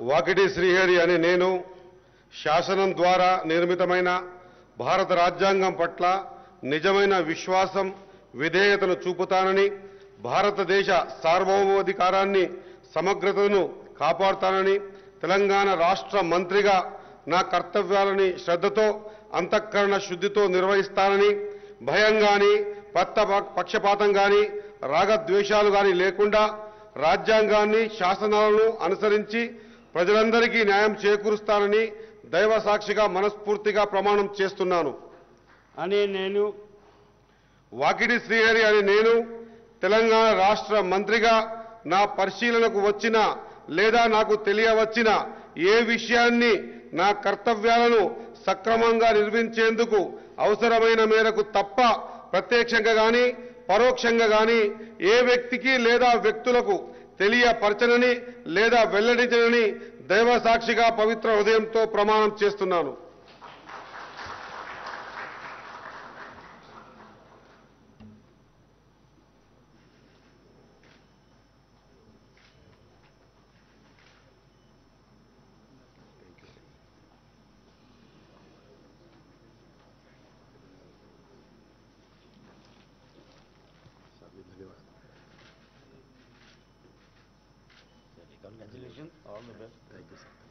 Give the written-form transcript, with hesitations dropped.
వాకిటి శ్రీహరి అనే నేను శాసనం ద్వారా నిర్మితమైన భారత రాజ్యాంగం పట్ల నిజమైన విశ్వాసం విధేయతను చూపుతానని, భారతదేశ సార్వభౌమాధికారాన్ని సమగ్రతను కాపాడుతానని, తెలంగాణ రాష్ట్ర మంత్రిగా నా కర్తవ్యాలని శ్రద్ధతో అంతఃకరణ శుద్ధితో నిర్వహిస్తానని, భయం గాని పక్షపాతం గాని రాగద్వేషాలు గాని లేకుండా రాజ్యాంగాన్ని శాసనాలను అనుసరించి ప్రజలందరికీ న్యాయం చేకూరుస్తానని దైవ సాక్షిగా మనస్ఫూర్తిగా ప్రమాణం చేస్తున్నాను అని నేను వాకిటి శ్రీహరి అని నేను తెలంగాణ రాష్ట్ర మంత్రిగా నా పరిశీలనకు వచ్చిన లేదా నాకు తెలియవచ్చిన ఏ విషయాన్ని నా కర్తవ్యాలను సక్రమంగా నిర్వహించేందుకు అవసరమైన మేరకు తప్ప ప్రత్యక్షంగా గాని పరోక్షంగా గాని ఏ వ్యక్తికి లేదా వ్యక్తులకు తెలియపరచనని లేదా వెల్లడించనని దైవ సాక్షిగా పవిత్ర హృదయంతో ప్రమాణం చేస్తున్నాను. Congratulations, all the best. Thank you, sir.